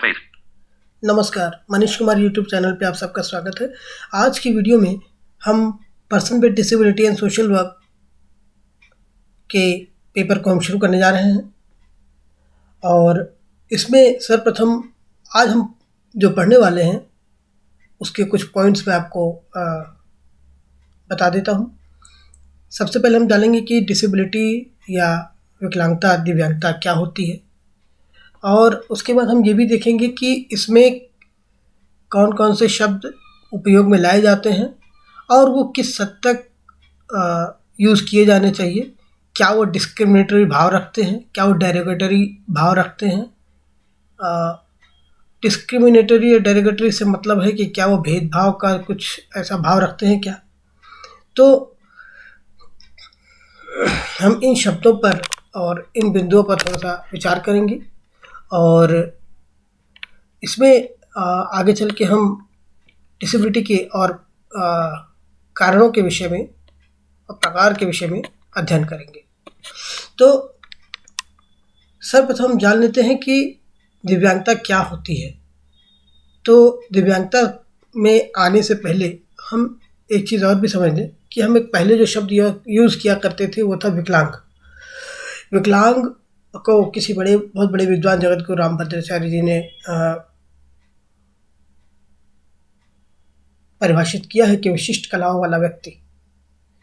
Please. नमस्कार, Manish Kumar YouTube channel पे आप सबका स्वागत है। आज की वीडियो में हम person with disability and social work के पेपर को हम शुरू करने जा रहे हैं और इसमें सर्वप्रथम आज हम जो पढ़ने वाले हैं उसके कुछ पॉइंट्स मैं आपको बता देता हूं। सबसे पहले हम जानेंगे कि डिसेबिलिटी या विकलांगता, दिव्यांगता क्या होती है और उसके बाद हम ये भी देखेंगे कि इसमें कौन कौन से शब्द उपयोग में लाए जाते हैं और वो किस हद तक यूज़ किए जाने चाहिए। क्या वो डिस्क्रिमिनेटरी भाव रखते हैं, क्या वो डेरोगेटरी भाव रखते हैं। डिस्क्रिमिनेटरी या डेरोगेटरी से मतलब है कि क्या वो भेदभाव का कुछ ऐसा भाव रखते हैं क्या। तो हम इन शब्दों पर और इन बिंदुओं पर थोड़ा सा विचार करेंगे और इसमें आगे चल के हम डिसेबिलिटी के और कारणों के विषय में और प्रकार के विषय में अध्ययन करेंगे। तो सर्वप्रथम जान लेते हैं कि दिव्यांगता क्या होती है। तो दिव्यांगता में आने से पहले हम एक चीज़ और भी समझ लें कि हम एक पहले जो शब्द यूज़ किया करते थे वो था विकलांग। विकलांग को किसी बहुत बड़े विद्वान जगतगुरु रामभद्राचार्य जी ने परिभाषित किया है कि विशिष्ट कलाओं वाला व्यक्ति,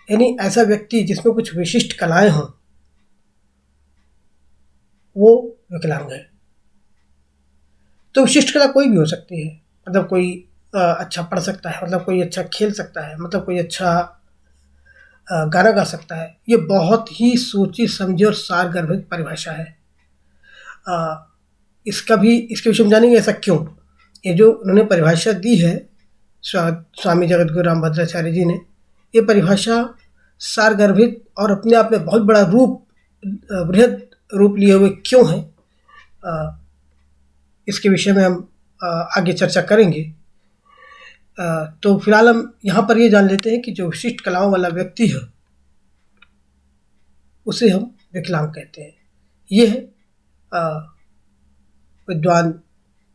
यानी ऐसा व्यक्ति जिसमें कुछ विशिष्ट कलाएं हों, वो विकलांग है। तो विशिष्ट कला कोई भी हो सकती है, मतलब कोई अच्छा पढ़ सकता है, मतलब कोई अच्छा खेल सकता है, मतलब कोई अच्छा गाना गा सकता है। ये बहुत ही सोची समझी और सारगर्भित परिभाषा है। इसके विषय में जानेंगे ऐसा क्यों। ये जो उन्होंने परिभाषा दी है स्वामी जगतगुरु रामभद्राचार्य जी ने, ये परिभाषा सारगर्भित और अपने आप में बहुत बड़ा बृहद रूप लिए हुए क्यों है, इसके विषय में हम आगे चर्चा करेंगे। तो फिलहाल हम यहाँ पर ये जान लेते हैं कि जो विशिष्ट कलाओं वाला व्यक्ति है उसे हम विकलांग कहते हैं। ये है विद्वान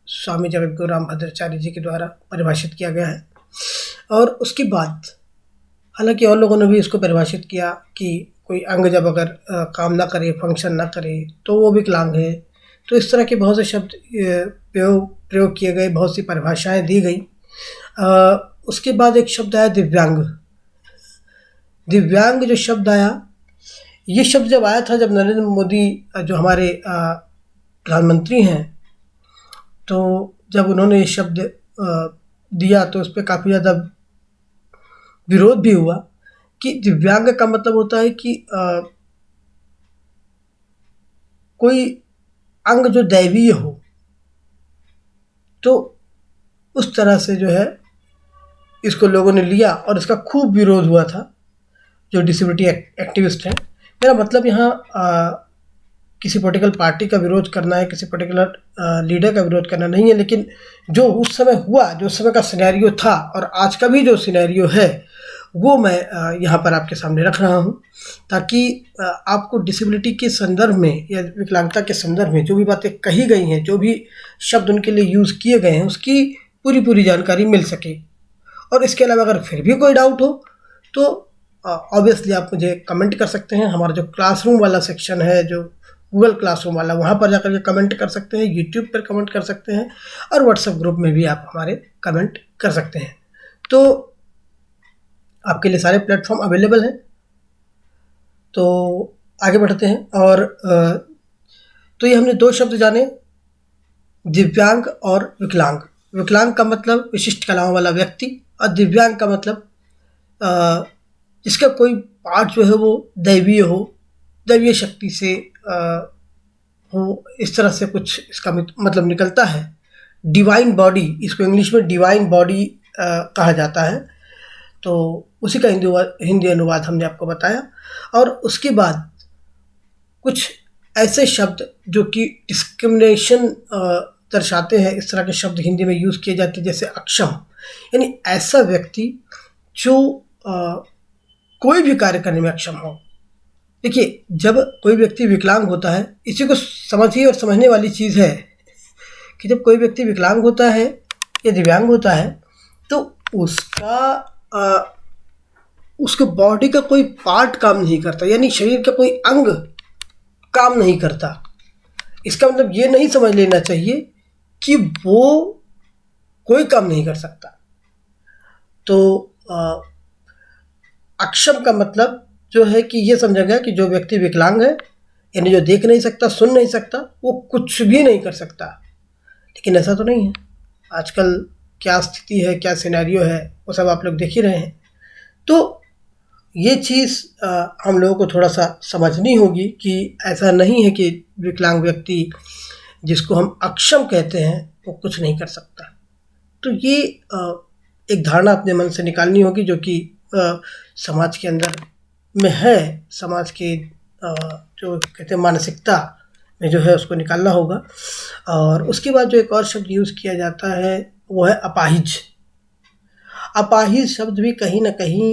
स्वामी जगतगुरु रामभद्राचार्य जी के द्वारा परिभाषित किया गया है। और उसके बाद हालांकि और लोगों ने भी इसको परिभाषित किया कि कोई अंग जब अगर काम ना करे, फंक्शन ना करे, तो वो विकलांग है। तो इस तरह के बहुत से शब्द प्रयोग किए गए, बहुत सी परिभाषाएं दी गई। उसके बाद एक शब्द आया दिव्यांग। दिव्यांग जो शब्द आया, ये शब्द जब आया था, जब नरेंद्र मोदी जो हमारे प्रधानमंत्री हैं, तो जब उन्होंने ये शब्द दिया तो उस पर काफ़ी ज़्यादा विरोध भी हुआ कि दिव्यांग का मतलब होता है कि कोई अंग जो दैवीय हो। तो उस तरह से जो है इसको लोगों ने लिया और इसका खूब विरोध हुआ था जो डिसेबिलिटी एक्टिविस्ट हैं। मेरा मतलब यहाँ किसी पॉलिटिकल पार्टी का विरोध करना है, किसी पर्टिकुलर लीडर का विरोध करना नहीं है, लेकिन जो उस समय हुआ, जो उस समय का सिनेरियो था और आज का भी जो सिनेरियो है, वो मैं यहाँ पर आपके सामने रख रहा हूँ ताकि आपको डिसेबिलिटी के संदर्भ में या विकलांगता के संदर्भ में जो भी बातें कही गई हैं, जो भी शब्द उनके लिए यूज़ किए गए हैं, उसकी पूरी जानकारी मिल सके। और इसके अलावा अगर फिर भी कोई डाउट हो तो ऑब्वियसली आप मुझे कमेंट कर सकते हैं। हमारा जो क्लासरूम वाला सेक्शन है, जो गूगल क्लासरूम वाला, वहाँ पर जाकर के कमेंट कर सकते हैं, यूट्यूब पर कमेंट कर सकते हैं और व्हाट्सएप ग्रुप में भी आप हमारे कमेंट कर सकते हैं। तो आपके लिए सारे प्लेटफॉर्म अवेलेबल हैं। तो आगे बढ़ते हैं। और तो ये हमने दो शब्द जाने, दिव्यांग और विकलांग। विकलांग का मतलब विशिष्ट कलाओं वाला व्यक्ति और दिव्यांग का मतलब जिसका कोई पार्ट जो है वो दैवीय हो, दैवीय शक्ति से हो, इस तरह से कुछ इसका मतलब निकलता है। डिवाइन बॉडी, इसको इंग्लिश में डिवाइन बॉडी कहा जाता है। तो उसी का हिंदी अनुवाद हमने आपको बताया। और उसके बाद कुछ ऐसे शब्द जो कि डिस्क्रिमिनेशन दर्शाते हैं, इस तरह के शब्द हिंदी में यूज़ किए जाते हैं, जैसे अक्षम, यानी ऐसा व्यक्ति जो कोई भी कार्य करने में अक्षम हो। देखिए, जब कोई व्यक्ति विकलांग होता है, इसी को समझिए और समझने वाली चीज़ है कि जब कोई व्यक्ति विकलांग होता है या दिव्यांग होता है तो उसके बॉडी का कोई पार्ट काम नहीं करता, यानी शरीर का कोई अंग काम नहीं करता। इसका मतलब ये नहीं समझ लेना चाहिए कि वो कोई काम नहीं कर सकता। तो अक्षम का मतलब जो है कि ये समझा गया कि जो व्यक्ति विकलांग है, यानी जो देख नहीं सकता, सुन नहीं सकता, वो कुछ भी नहीं कर सकता। लेकिन ऐसा तो नहीं है। आजकल क्या स्थिति है, क्या सिनेरियो है, वो सब आप लोग देख ही रहे हैं। तो ये चीज़ हम लोगों को थोड़ा सा समझनी होगी कि ऐसा नहीं है कि विकलांग व्यक्ति जिसको हम अक्षम कहते हैं वो कुछ नहीं कर सकता। तो ये एक धारणा अपने मन से निकालनी होगी जो कि समाज के अंदर में है, समाज के जो कहते हैं मानसिकता में जो है उसको निकालना होगा। और उसके बाद जो एक और शब्द यूज़ किया जाता है वो है अपाहिज। अपाहिज शब्द भी कहीं ना कहीं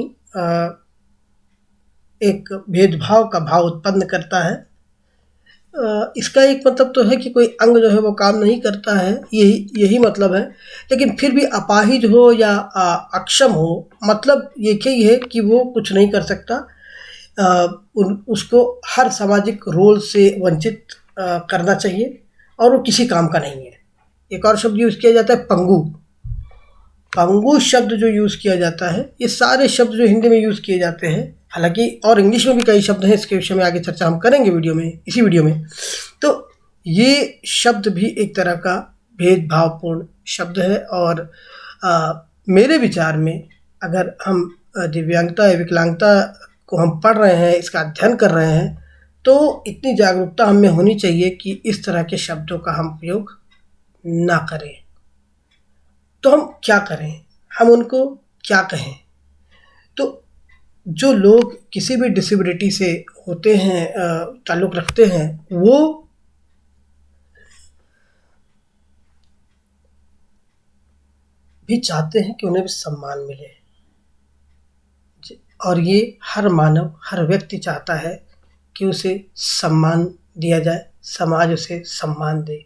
एक भेदभाव का भाव उत्पन्न करता है। इसका एक मतलब तो है कि कोई अंग जो है वो काम नहीं करता है, यही मतलब है। लेकिन फिर भी अपाहिज हो या अक्षम हो, मतलब ये ही है कि वो कुछ नहीं कर सकता। उसको हर सामाजिक रोल से वंचित करना चाहिए और वो किसी काम का नहीं है। एक और शब्द यूज़ किया जाता है पंगु। पंगु शब्द जो यूज़ किया जाता है, ये सारे शब्द जो हिंदी में यूज़ किए जाते हैं, हालांकि और इंग्लिश में भी कई शब्द हैं, इसके विषय में आगे चर्चा हम करेंगे इसी वीडियो में। तो ये शब्द भी एक तरह का भेदभावपूर्ण शब्द है। और मेरे विचार में अगर हम दिव्यांगता या विकलांगता को हम पढ़ रहे हैं, इसका अध्ययन कर रहे हैं, तो इतनी जागरूकता हमें होनी चाहिए कि इस तरह के शब्दों का हम उपयोग ना करें। तो हम क्या करें, हम उनको क्या कहें? तो जो लोग किसी भी डिसेबिलिटी से होते हैं, ताल्लुक़ रखते हैं, वो भी चाहते हैं कि उन्हें भी सम्मान मिले। और ये हर मानव, हर व्यक्ति चाहता है कि उसे सम्मान दिया जाए, समाज उसे सम्मान दे।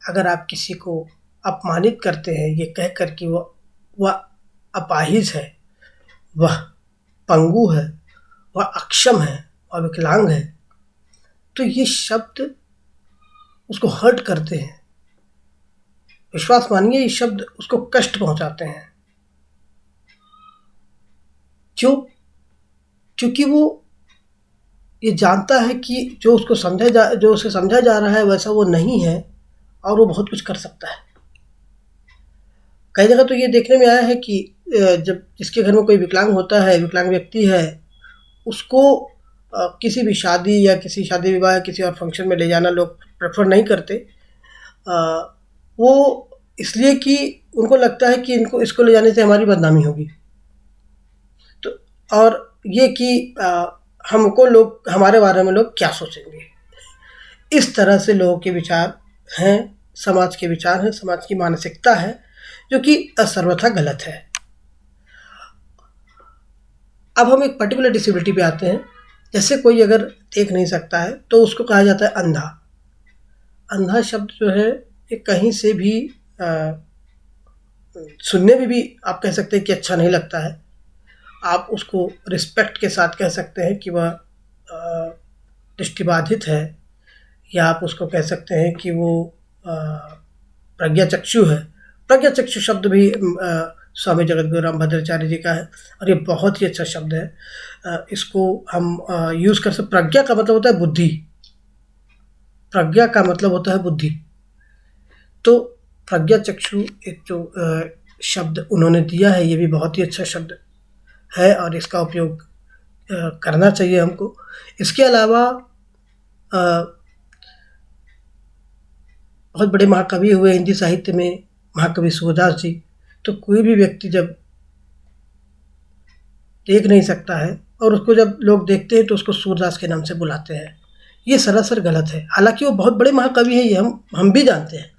अगर आप किसी को अपमानित करते हैं ये कहकर कि वह अपाहिज है, वह पंगु है, वह अक्षम है, वह विकलांग है, तो ये शब्द उसको हर्ट करते हैं। विश्वास मानिए, ये शब्द उसको कष्ट पहुंचाते हैं। क्यों? क्योंकि वो ये जानता है कि जो उसे समझा जा रहा है वैसा वो नहीं है और वो बहुत कुछ कर सकता है। कई जगह तो ये देखने में आया है कि जब जिसके घर में कोई विकलांग होता है, विकलांग व्यक्ति है, उसको किसी भी शादी या किसी शादी विवाह या किसी और फंक्शन में ले जाना लोग प्रेफर नहीं करते। वो इसलिए कि उनको लगता है कि इसको ले जाने से हमारी बदनामी होगी। तो और ये कि लोग हमारे बारे में लोग क्या सोचेंगे, इस तरह से लोगों के विचार हैं, समाज के विचार हैं, समाज की मानसिकता है, जो कि सर्वथा गलत है। अब हम एक पर्टिकुलर डिसेबिलिटी पे आते हैं। जैसे कोई अगर देख नहीं सकता है तो उसको कहा जाता है अंधा। अंधा शब्द जो है ये कहीं से भी सुनने में भी आप कह सकते हैं कि अच्छा नहीं लगता है। आप उसको रिस्पेक्ट के साथ कह सकते हैं कि वह दृष्टिबाधित है, या आप उसको कह सकते हैं कि वो प्रज्ञाचक्षु है। प्रज्ञाचक्षु शब्द भी स्वामी जगद्गुरु रामभद्राचार्य जी का है और ये बहुत ही अच्छा शब्द है। इसको हम यूज़ कर सकते। प्रज्ञा का मतलब होता है बुद्धि, प्रज्ञा का मतलब होता है बुद्धि। तो प्रज्ञाचक्षु एक जो शब्द उन्होंने दिया है, ये भी बहुत ही अच्छा शब्द है और इसका उपयोग करना चाहिए हमको। इसके अलावा बहुत बड़े महाकवि हुए हिंदी साहित्य में, महाकवि सूरदास जी। तो कोई भी व्यक्ति जब देख नहीं सकता है और उसको जब लोग देखते हैं तो उसको सूरदास के नाम से बुलाते हैं, ये सरासर गलत है। हालांकि वो बहुत बड़े महाकवि हैं, ये हम भी जानते हैं,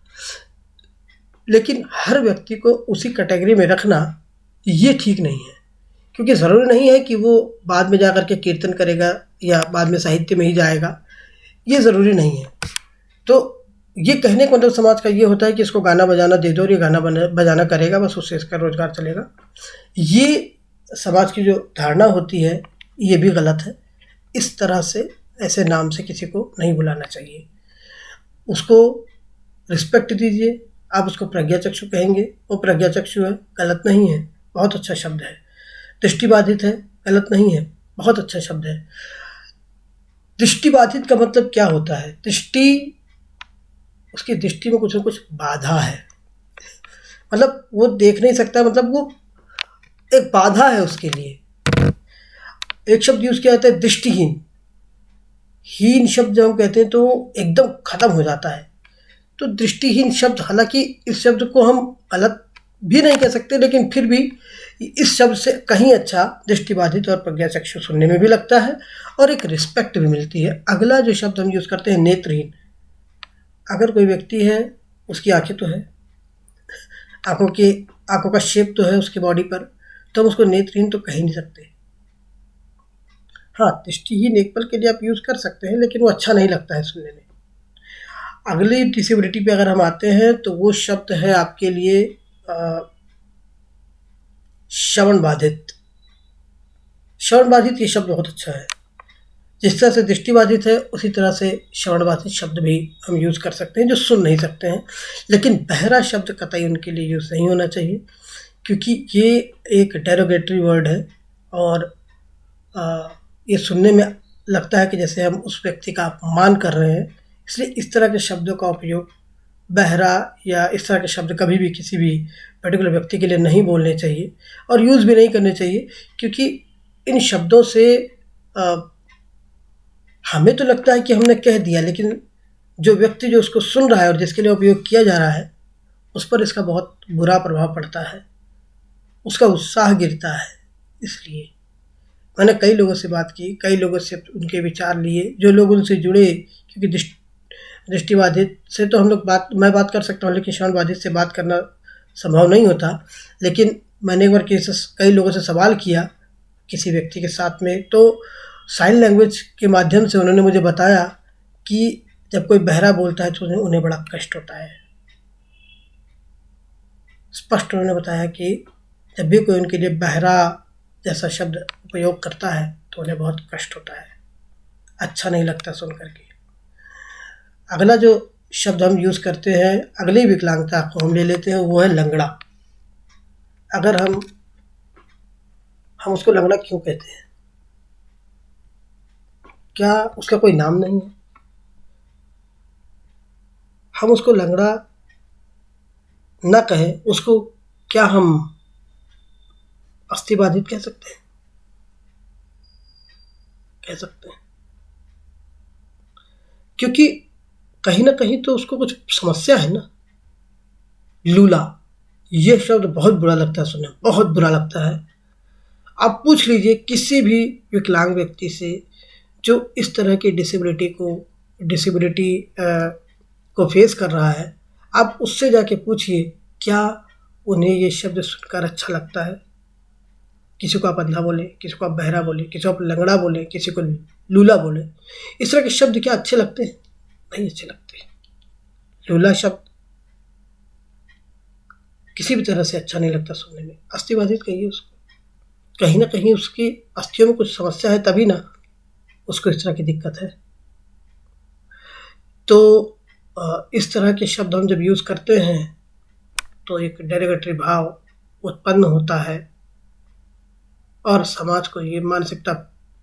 लेकिन हर व्यक्ति को उसी कैटेगरी में रखना ये ठीक नहीं है। क्योंकि ज़रूरी नहीं है कि वो बाद में जा कर के कीर्तन करेगा या बाद में साहित्य में ही जाएगा, ये ज़रूरी नहीं है। तो ये कहने का मतलब समाज का ये होता है कि इसको गाना बजाना दे दो और ये गाना बजाना करेगा, बस उससे इसका रोजगार चलेगा। ये समाज की जो धारणा होती है ये भी गलत है। इस तरह से ऐसे नाम से किसी को नहीं बुलाना चाहिए। उसको रिस्पेक्ट दीजिए। आप उसको प्रज्ञाचक्षु कहेंगे, वो प्रज्ञाचक्षु है, गलत नहीं है, बहुत अच्छा शब्द है। दृष्टिबाधित है, गलत नहीं है, बहुत अच्छा शब्द है। दृष्टिबाधित का मतलब क्या होता है? उसकी दृष्टि में कुछ न कुछ बाधा है, मतलब वो देख नहीं सकता, मतलब वो एक बाधा है उसके लिए। एक शब्द यूज किया जाता है दृष्टिहीन। हीन शब्द जब हम कहते हैं तो एकदम खत्म हो जाता है। तो दृष्टिहीन शब्द, हालांकि इस शब्द को हम गलत भी नहीं कह सकते, लेकिन फिर भी इस शब्द से कहीं अच्छा दृष्टिबाधित और प्रज्ञाचक्षु सुनने में भी लगता है और एक रिस्पेक्ट भी मिलती है। अगला जो शब्द हम यूज करते हैं नेत्रहीन। अगर कोई व्यक्ति है, उसकी आंखें तो है, आंखों का शेप तो है उसकी बॉडी पर, तो हम उसको नेत्रहीन तो कह ही नहीं सकते। हाँ, दृष्टिहीन एक पल के लिए आप यूज कर सकते हैं, लेकिन वो अच्छा नहीं लगता है सुनने में। अगली डिसेबिलिटी पे अगर हम आते हैं तो वो शब्द है आपके लिए श्रवण बाधित। श्रवण बाधित ये शब्द बहुत अच्छा है। जिस तरह से दृष्टि बाधित है उसी तरह से श्रवण बाधित शब्द भी हम यूज कर सकते हैं, जो सुन नहीं सकते हैं। लेकिन बहरा शब्द कतई उनके लिए यूज नहीं होना चाहिए, क्योंकि ये एक डेरोगेटरी वर्ड है और ये सुनने में लगता है कि जैसे हम उस व्यक्ति का अपमान कर रहे हैं। इसलिए इस तरह के शब्दों का उपयोग, बहरा या इस तरह के शब्द कभी भी किसी भी पर्टिकुलर व्यक्ति के लिए नहीं बोलने चाहिए और यूज़ भी नहीं करने चाहिए, क्योंकि इन शब्दों से हमें तो लगता है कि हमने कह दिया, लेकिन जो व्यक्ति जो उसको सुन रहा है और जिसके लिए उपयोग किया जा रहा है उस पर इसका बहुत बुरा प्रभाव पड़ता है, उसका उत्साह गिरता है। इसलिए मैंने कई लोगों से बात की, कई लोगों से उनके विचार लिए, जो लोग उनसे जुड़े, क्योंकि दृष्टिबाधित से तो हम लोग मैं बात कर सकता हूँ, लेकिन श्रवणबाधित से बात करना संभव नहीं होता। लेकिन मैंने एक बार कई लोगों से सवाल किया किसी व्यक्ति के साथ में, तो साइन लैंग्वेज के माध्यम से उन्होंने मुझे बताया कि जब कोई बहरा बोलता है तो उन्हें बड़ा कष्ट होता है। स्पष्ट उन्होंने बताया कि जब भी कोई उनके लिए बहरा जैसा शब्द उपयोग करता है तो उन्हें बहुत कष्ट होता है, अच्छा नहीं लगता सुन करके। अगला जो शब्द हम यूज़ करते हैं, अगली विकलांगता को हम ले लेते हैं, वो है लंगड़ा। अगर हम उसको लंगड़ा क्यों कहते हैं? क्या उसका कोई नाम नहीं है? हम उसको लंगड़ा न कहें, उसको क्या हम अस्थिबाधित कह सकते हैं? कह सकते हैं, क्योंकि कहीं ना कहीं तो उसको कुछ समस्या है ना। लूला, ये शब्द बहुत बुरा लगता है सुनने में, बहुत बुरा लगता है। आप पूछ लीजिए किसी भी विकलांग व्यक्ति से जो इस तरह की डिसेबिलिटी को फेस कर रहा है, आप उससे जाके पूछिए क्या उन्हें ये शब्द सुनकर अच्छा लगता है। किसी को आप अंधा बोले, किसी को आप बहरा बोले, किसी को आप लंगड़ा बोले, किसी को लूला बोले, इस तरह के शब्द क्या अच्छे लगते हैं? नहीं अच्छे लगते। लूला शब्द किसी भी तरह से अच्छा नहीं लगता सुनने में। अस्थिबाधित कहिए उसको, कहीं ना कहीं उसकी अस्थियों में कुछ समस्या है, तभी ना उसको इस तरह की दिक्कत है। तो इस तरह के शब्द हम जब यूज़ करते हैं तो एक डेरिवेटरी भाव उत्पन्न होता है और समाज को ये मानसिकता,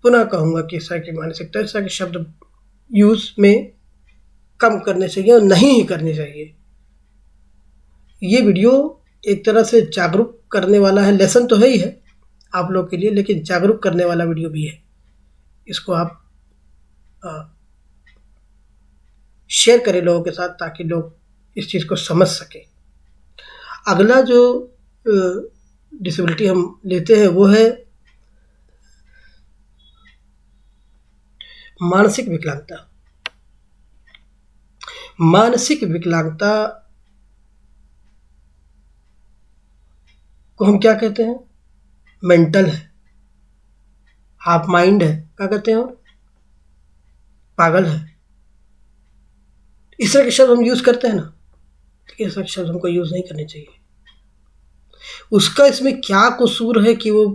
पुनः कहूँगा कि इस तरह की मानसिकता, इस तरह के शब्द यूज़ में कम करने चाहिए और नहीं ही करने चाहिए। ये वीडियो एक तरह से जागरूक करने वाला है, लेसन तो है ही है आप लोग के लिए, लेकिन जागरूक करने वाला वीडियो भी है। इसको आप शेयर करें लोगों के साथ ताकि लोग इस चीज़ को समझ सकें। अगला जो डिसेबिलिटी हम लेते हैं वो है मानसिक विकलांगता। मानसिक विकलांगता को हम क्या कहते हैं? मेंटल है, हाफ माइंड है, क्या कहते हैं? और पागल है। इस तरह के शब्द हम यूज़ करते हैं ना, लेकिन इस तरह के शब्द हमको यूज़ नहीं करने चाहिए। उसका इसमें क्या कसूर है कि वो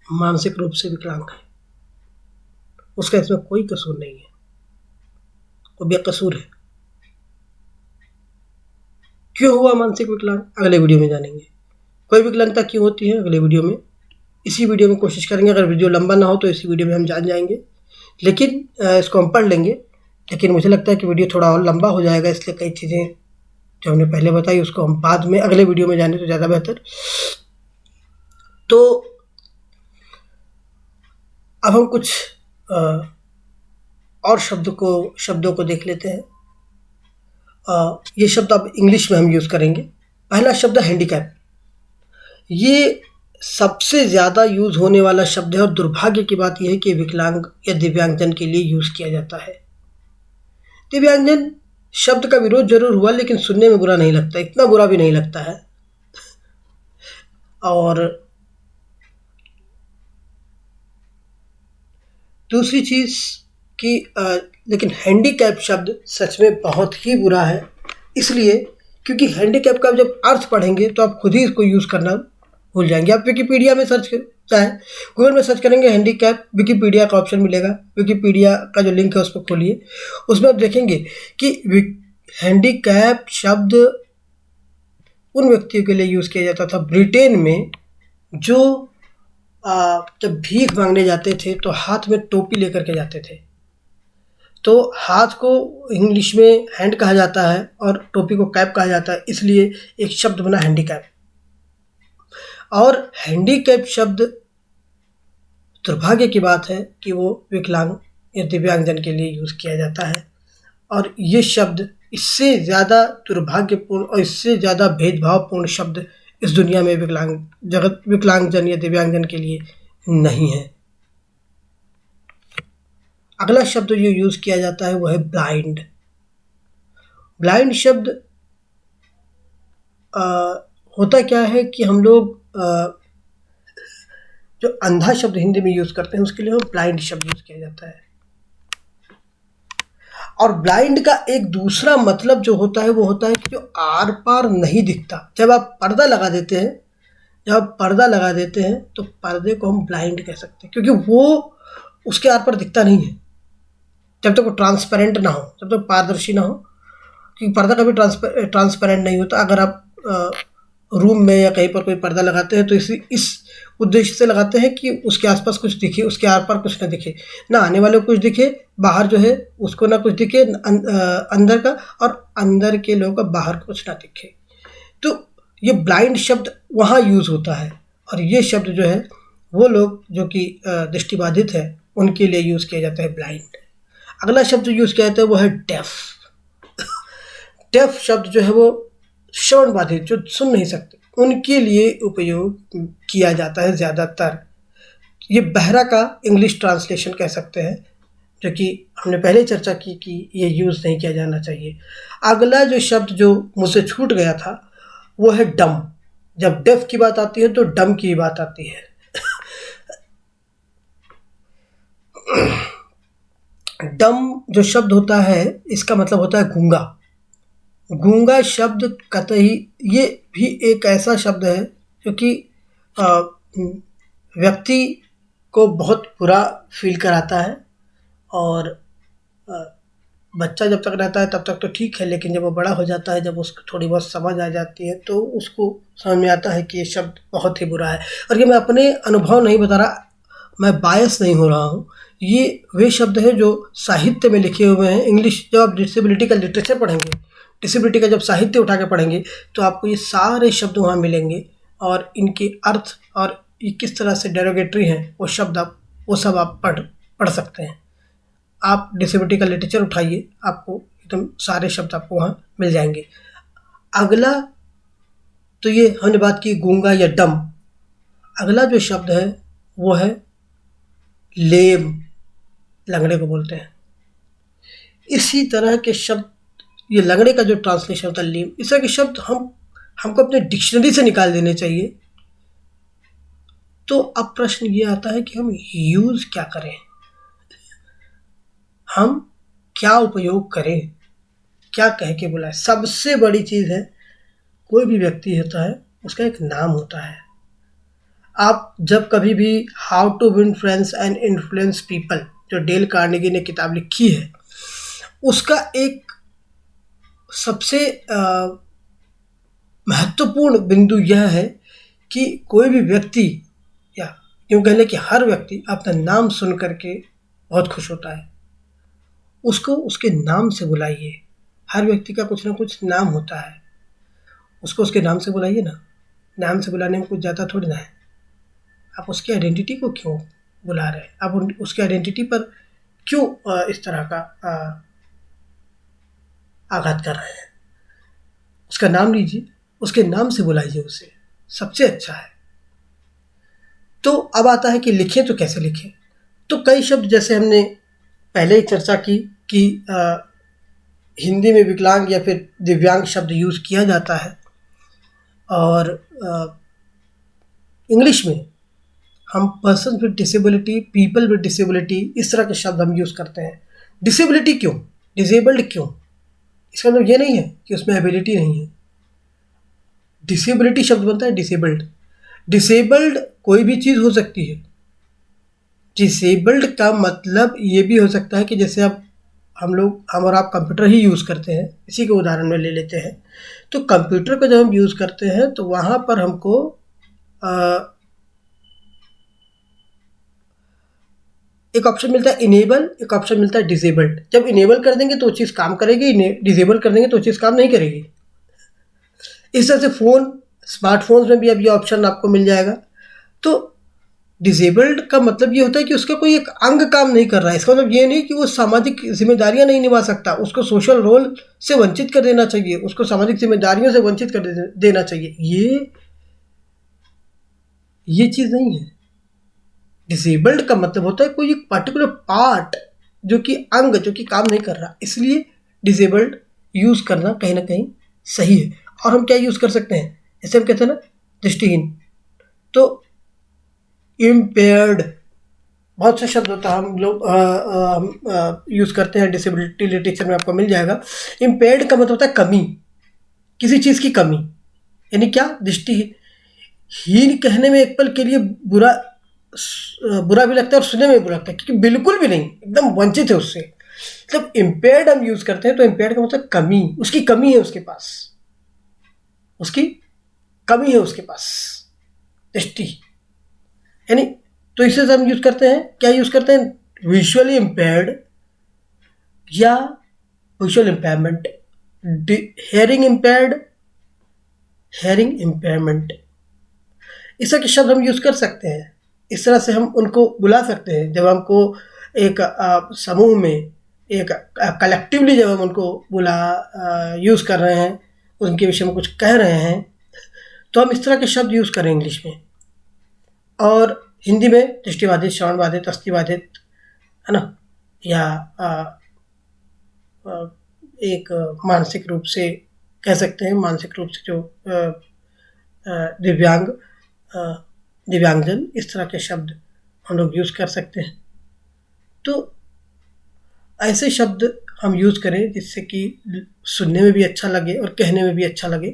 मानसिक रूप से विकलांग है? उसका इसमें कोई कसूर नहीं है, वो बेकसूर है। क्यों हुआ मानसिक विकलांग, अगले वीडियो में जानेंगे। कोई विकलांगता क्यों होती है, अगले वीडियो में, इसी वीडियो में कोशिश करेंगे। अगर वीडियो लंबा ना हो तो इसी वीडियो में हम जान जाएंगे, लेकिन इसको हम पढ़ लेंगे। लेकिन मुझे लगता है कि वीडियो थोड़ा और लंबा हो जाएगा, इसलिए कई चीज़ें जो हमने पहले बताई उसको हम बाद में अगले वीडियो में जाने तो ज़्यादा बेहतर। तो अब हम कुछ और शब्दों को देख लेते हैं। ये शब्द अब इंग्लिश में हम यूज़ करेंगे। पहला शब्द हैंडीकैप। ये सबसे ज़्यादा यूज़ होने वाला शब्द है और दुर्भाग्य की बात यह है कि विकलांग या दिव्यांगजन के लिए यूज़ किया जाता है। दिव्यांगजन शब्द का विरोध जरूर हुआ, लेकिन सुनने में बुरा नहीं लगता, इतना बुरा भी नहीं लगता है। और दूसरी चीज़ कि लेकिन हैंडीकैप शब्द सच में बहुत ही बुरा है, इसलिए क्योंकि हैंडीकैप का जब अर्थ पढ़ेंगे तो आप खुद ही इसको यूज़ करना भूल जाएंगे। आप विकिपीडिया में सर्च चाहे गूगल में सर्च करेंगे हैंडीकैप, विकिपीडिया का ऑप्शन मिलेगा, विकिपीडिया का जो लिंक है उस पर खोलिए, उसमें आप देखेंगे कि हैंडीकैप शब्द उन व्यक्तियों के लिए यूज़ किया जाता था ब्रिटेन में जो जब भीख मांगने जाते थे तो हाथ में टोपी लेकर के जाते थे। तो हाथ को इंग्लिश में हैंड कहा जाता है और टोपी को कैप कहा जाता है, इसलिए एक शब्द बना हैंडीकैप। और हैंडीकैप शब्द दुर्भाग्य की बात है कि वो विकलांग या दिव्यांगजन के लिए यूज़ किया जाता है। और ये शब्द इससे ज़्यादा दुर्भाग्यपूर्ण और इससे ज़्यादा भेदभावपूर्ण शब्द इस दुनिया में विकलांगजन या दिव्यांगजन के लिए नहीं है। अगला शब्द जो यूज़ किया जाता है वो है ब्लाइंड। ब्लाइंड शब्द होता क्या है कि हम लोग जो अंधा शब्द हिंदी में यूज़ करते हैं उसके लिए हम ब्लाइंड शब्द यूज़ किया जाता है। और ब्लाइंड का एक दूसरा मतलब जो होता है वो होता है कि जो आर पार नहीं दिखता। जब आप पर्दा लगा देते हैं तो पर्दे को हम ब्लाइंड कह सकते हैं, क्योंकि वो उसके आर पार दिखता नहीं है जब तक वो ट्रांसपेरेंट ना हो, जब तक पारदर्शी ना हो। क्योंकि पर्दा कभी ट्रांसपेरेंट नहीं होता। अगर आप रूम में या कहीं पर कोई पर्दा लगाते हैं तो इस उद्देश्य से लगाते हैं कि उसके आसपास कुछ दिखे, उसके आर पार कुछ ना दिखे, ना आने वाले को कुछ दिखे, बाहर जो है उसको ना कुछ दिखे अंदर का, और अंदर के लोगों का बाहर कुछ ना दिखे। तो ये ब्लाइंड शब्द वहाँ यूज़ होता है। और ये शब्द जो है वो लोग जो कि दृष्टिबाधित है उनके लिए यूज़ किया जाता है ब्लाइंड। अगला शब्द जो यूज़ किया जाता है वो है डेफ। डेफ शब्द जो है वो श्रवण बाधित, जो सुन नहीं सकते, उनके लिए उपयोग किया जाता है ज़्यादातर। ये बहरा का इंग्लिश ट्रांसलेशन कह सकते हैं, जो कि हमने पहले चर्चा की कि ये यूज़ नहीं किया जाना चाहिए। अगला जो शब्द जो मुझसे छूट गया था वो है डम। जब डेफ की बात आती है तो डम की बात आती है। डम जो शब्द होता है इसका मतलब होता है गूंगा। गूंगा शब्द कतई ये भी एक ऐसा शब्द है जो कि व्यक्ति को बहुत बुरा फील कराता है। और बच्चा जब तक रहता है तब तक तो ठीक है, लेकिन जब वो बड़ा हो जाता है, जब उसको थोड़ी बहुत समझ आ जाती है तो उसको समझ में आता है कि ये शब्द बहुत ही बुरा है। और ये मैं अपने अनुभव नहीं बता रहा, मैं बायस नहीं हो रहा हूँ। ये वे शब्द हैं जो साहित्य में लिखे हुए हैं। इंग्लिश जब आप डिसेबिलिटी का लिटरेचर पढ़ेंगे, डिसेबिलिटी का जब साहित्य उठा के पढ़ेंगे तो आपको ये सारे शब्द वहाँ मिलेंगे, और इनके अर्थ और ये किस तरह से डेरोगेटरी हैं वो सब आप पढ़ सकते हैं। आप डिसेबिलिटी का लिटरेचर उठाइए, आपको एकदम सारे शब्द आपको वहाँ मिल जाएंगे। अगला तो ये हमने बात की गूंगा या डम। अगला जो शब्द है वो है लेम, लंगड़े को बोलते हैं। इसी तरह के शब्द, ये लंगड़े का जो ट्रांसलेशन होता है लेम, इस तरह के शब्द हमको अपने डिक्शनरी से निकाल देने चाहिए। तो अब प्रश्न ये आता है कि हम यूज़ क्या करें, हम क्या उपयोग करें, क्या कह के बुलाएं। सबसे बड़ी चीज़ है, कोई भी व्यक्ति होता है उसका एक नाम होता है। आप जब कभी भी how to win friends and influence people, जो डेल कार्नेगी ने किताब लिखी है, उसका एक सबसे महत्वपूर्ण बिंदु यह है कि कोई भी व्यक्ति, या यूँ कह लें कि हर व्यक्ति अपना नाम सुन करके बहुत खुश होता है। उसको उसके नाम से बुलाइए। हर व्यक्ति का कुछ ना कुछ नाम होता है, उसको उसके नाम से बुलाइए ना। नाम से बुलाने में कुछ ज़्यादा थोड़ी ना है। आप उसकी आइडेंटिटी को क्यों बुला रहे हैं? आप उसकी आइडेंटिटी पर क्यों इस तरह का आघात कर रहे हैं? उसका नाम लीजिए, उसके नाम से बुलाइए उसे, सबसे अच्छा है। तो अब आता है कि लिखें तो कैसे लिखें। तो कई शब्द, जैसे हमने पहले ही चर्चा की कि हिंदी में विकलांग या फिर दिव्यांग शब्द यूज़ किया जाता है, और इंग्लिश में हम person with disability, people with disability, इस तरह के शब्द हम यूज़ करते हैं। डिसेबिलिटी क्यों, डिसेबल्ड क्यों? इसका मतलब ये नहीं है कि उसमें एबिलिटी नहीं है। डिसेबिलिटी शब्द बनता है डिसेबल्ड। डिसेबल्ड कोई भी चीज़ हो सकती है। डिसेबल्ड का मतलब ये भी हो सकता है कि जैसे अब हम और आप कंप्यूटर ही यूज़ करते हैं, इसी के उदाहरण में ले लेते हैं। तो कंप्यूटर को जब हम यूज़ करते हैं तो वहाँ पर हमको एक ऑप्शन मिलता है इनेबल, एक ऑप्शन मिलता है डिसेबल्ड। जब इनेबल कर देंगे तो वो चीज़ काम करेगी, डिसेबल कर देंगे तो वो चीज़ काम नहीं करेगी। इस तरह से स्मार्टफोन्स में भी अब ये ऑप्शन आपको मिल जाएगा। तो डिसेबल्ड का मतलब ये होता है कि उसका कोई एक अंग काम नहीं कर रहा है। इसका मतलब ये नहीं कि वो सामाजिक जिम्मेदारियां नहीं निभा सकता, उसको सोशल रोल से वंचित कर देना चाहिए, उसको सामाजिक जिम्मेदारियों से वंचित कर देना चाहिए। ये चीज़ नहीं है। डिसेबल्ड का मतलब होता है कोई एक पर्टिकुलर पार्ट, जो कि अंग, जो कि काम नहीं कर रहा। इसलिए डिसेबल्ड यूज़ करना कहीं ना कहीं सही है। और हम क्या यूज़ कर सकते हैं, जैसे हम कहते हैं ना दृष्टिहीन, तो इम्पेयर्ड, बहुत से शब्द होता है हम लोग यूज़ करते हैं। डिसेबिलिटी लिटरेचर में आपको मिल जाएगा। इम्पेयर्ड का मतलब होता है कमी, किसी चीज़ की कमी, यानी क्या, दृष्टिहीन कहने में एक पल के लिए बुरा भी लगता है और सुनने में बुरा लगता है, क्योंकि बिल्कुल भी नहीं, एकदम वंचित है उससे। मतलब इम्पेयर्ड हम यूज़ करते हैं तो इम्पेयर्ड का मतलब कमी, उसकी कमी है उसके पास, उसकी कमी है उसके पास दृष्टि, यानी। तो इसे हम यूज़ करते हैं, क्या यूज़ करते हैं, विजुअली इम्पेयर्ड या visual impairment, hearing impaired, hearing impairment, इस तरह के शब्द हम यूज़ कर सकते हैं। इस तरह से हम उनको बुला सकते हैं जब हमको एक समूह में, एक कलेक्टिवली जब हम उनको यूज़ कर रहे हैं, उनके विषय में कुछ कह रहे हैं, तो हम इस तरह के शब्द यूज़ करें इंग्लिश में। और हिंदी में दृष्टिबाधित, श्रवणबाधित, अस्थिबाधित, है ना, या एक मानसिक रूप से कह सकते हैं, मानसिक रूप से जो दिव्यांगजन, इस तरह के शब्द हम लोग यूज़ कर सकते हैं। तो ऐसे शब्द हम यूज़ करें जिससे कि सुनने में भी अच्छा लगे और कहने में भी अच्छा लगे।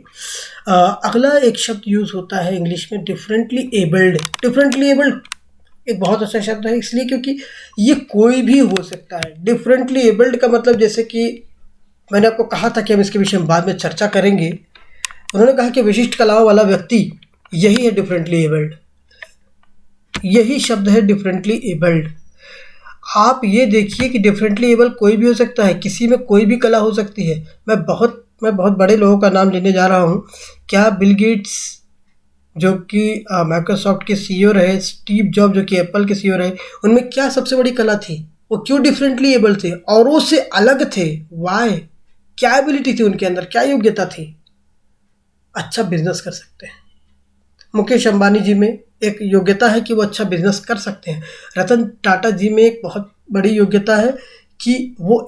अगला एक शब्द यूज़ होता है इंग्लिश में, डिफरेंटली एबल्ड। डिफरेंटली एबल्ड एक बहुत अच्छा शब्द है, इसलिए क्योंकि ये कोई भी हो सकता है। डिफरेंटली एबल्ड का मतलब, जैसे कि मैंने आपको कहा था कि हम इसके विषय में बाद में चर्चा करेंगे। उन्होंने कहा कि विशिष्ट कलाओं वाला व्यक्ति, यही है डिफरेंटली एबल्ड, यही शब्द है डिफरेंटली एबल्ड। आप ये देखिए कि डिफरेंटली एबल कोई भी हो सकता है, किसी में कोई भी कला हो सकती है। मैं बहुत बड़े लोगों का नाम लेने जा रहा हूँ। क्या बिल गेट्स, जो कि माइक्रोसॉफ्ट के सीईओ रहे, स्टीव जॉब जो कि एप्पल के सीईओ रहे, उनमें क्या सबसे बड़ी कला थी? वो क्यों डिफरेंटली एबल थे, औरों से अलग थे? वाई? क्या एबिलिटी थी उनके अंदर, क्या योग्यता थी? अच्छा बिजनेस कर सकते हैं। मुकेश अंबानी जी में एक योग्यता है कि वो अच्छा बिजनेस कर सकते हैं। रतन टाटा जी में एक बहुत बड़ी योग्यता है कि वो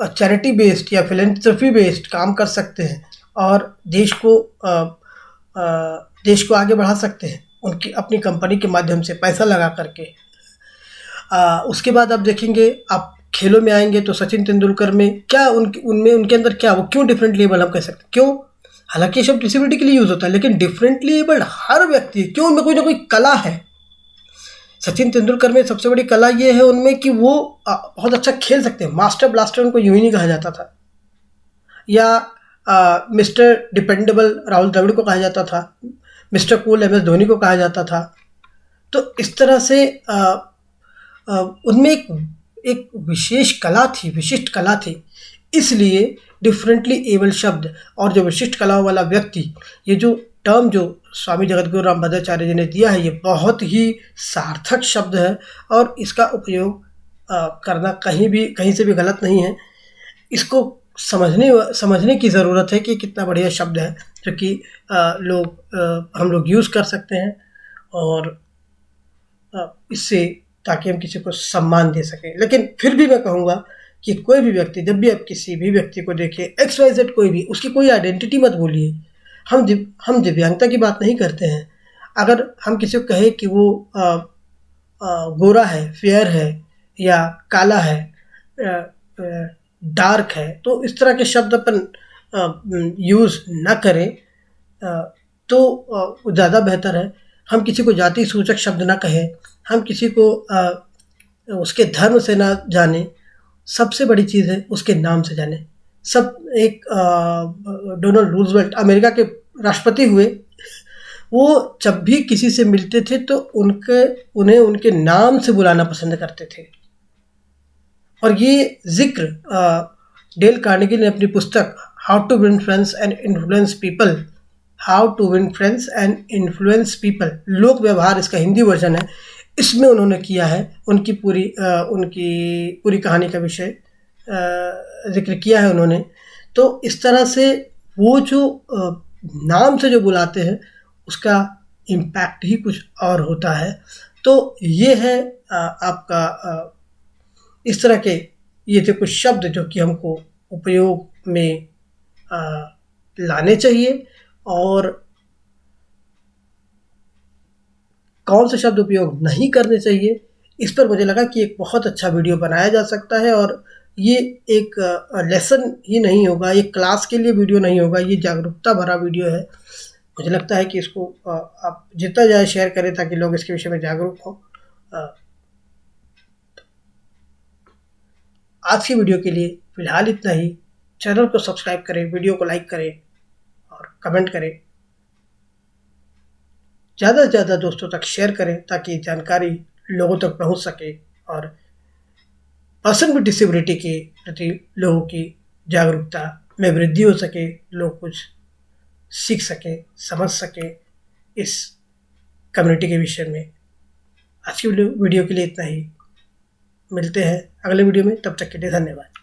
चैरिटी बेस्ड या फिलेंथ्रफी बेस्ड काम कर सकते हैं और देश को आगे बढ़ा सकते हैं, उनकी अपनी कंपनी के माध्यम से पैसा लगा करके। उसके बाद आप देखेंगे, आप खेलों में आएंगे तो सचिन तेंदुलकर में क्या उनके अंदर क्या, वो क्यों डिफरेंटली एबल हम कह सकते हैं, क्यों? हालांकि ये शब्द डिसेबिलिटी के लिए यूज होता है, लेकिन डिफरेंटली एबल्ड हर व्यक्ति, क्यों? उनमें कोई ना कोई कला है। सचिन तेंदुलकर में सबसे बड़ी कला ये है उनमें कि वो बहुत अच्छा खेल सकते हैं। मास्टर ब्लास्टर उनको यूं ही नहीं कहा जाता था, या मिस्टर डिपेंडेबल राहुल द्रविड़ को कहा जाता था, मिस्टर कूल MS धोनी को कहा जाता था। तो इस तरह से उनमें एक विशेष कला थी, विशिष्ट कला थी, इसलिए डिफरेंटली एबल शब्द और जो विशिष्ट कला वाला व्यक्ति, ये जो टर्म जो स्वामी जगतगुरु रामभद्राचार्य जी ने दिया है, ये बहुत ही सार्थक शब्द है और इसका उपयोग करना कहीं से भी गलत नहीं है। इसको समझने की ज़रूरत है कि कितना बढ़िया शब्द है, जो कि हम लोग यूज़ कर सकते हैं, और इससे ताकि हम किसी को सम्मान दे सकें। लेकिन फिर भी मैं कहूँगा कि कोई भी व्यक्ति, जब भी आप किसी भी व्यक्ति को देखें, XYZ कोई भी, उसकी कोई आइडेंटिटी मत बोलिए। हम दिव्यांगता की बात नहीं करते हैं। अगर हम किसी को कहें कि वो गोरा है, फेयर है, या काला है, डार्क है, तो इस तरह के शब्द अपन यूज़ ना करें तो ज़्यादा बेहतर है। हम किसी को जाति सूचक शब्द ना कहें, हम किसी को उसके धर्म से ना जाने, सबसे बड़ी चीज़ है उसके नाम से जाने। डोनाल्ड रूजवेल्ट अमेरिका के राष्ट्रपति हुए, वो जब भी किसी से मिलते थे तो उन्हें उनके नाम से बुलाना पसंद करते थे। और ये जिक्र डेल कार्नेगी ने अपनी पुस्तक how to win friends and influence people, लोक व्यवहार इसका हिंदी वर्जन है, इसमें उन्होंने किया है। उनकी पूरी कहानी का विषय जिक्र किया है उन्होंने। तो इस तरह से वो जो नाम से जो बुलाते हैं, उसका इम्पैक्ट ही कुछ और होता है। तो ये है आपका इस तरह के ये थे कुछ शब्द जो कि हमको उपयोग में लाने चाहिए, और कौन से शब्द उपयोग नहीं करने चाहिए, इस पर मुझे लगा कि एक बहुत अच्छा वीडियो बनाया जा सकता है। और ये एक लेसन ही नहीं होगा, ये क्लास के लिए वीडियो नहीं होगा, ये जागरूकता भरा वीडियो है। मुझे लगता है कि इसको आप जितना ज़्यादा शेयर करें ताकि लोग इसके विषय में जागरूक हों। आज की वीडियो के लिए फ़िलहाल इतना ही। चैनल को सब्सक्राइब करें, वीडियो को लाइक करें और कमेंट करें। ज़्यादा से ज़्यादा दोस्तों तक शेयर करें ताकि जानकारी लोगों तक पहुंच सके और पर्सन विद डिसेबिलिटी के प्रति लोगों की जागरूकता में वृद्धि हो सके, लोग कुछ सीख सकें, समझ सकें इस कम्युनिटी के विषय में। आज की वीडियो के लिए इतना ही। मिलते हैं अगले वीडियो में, तब तक के लिए धन्यवाद।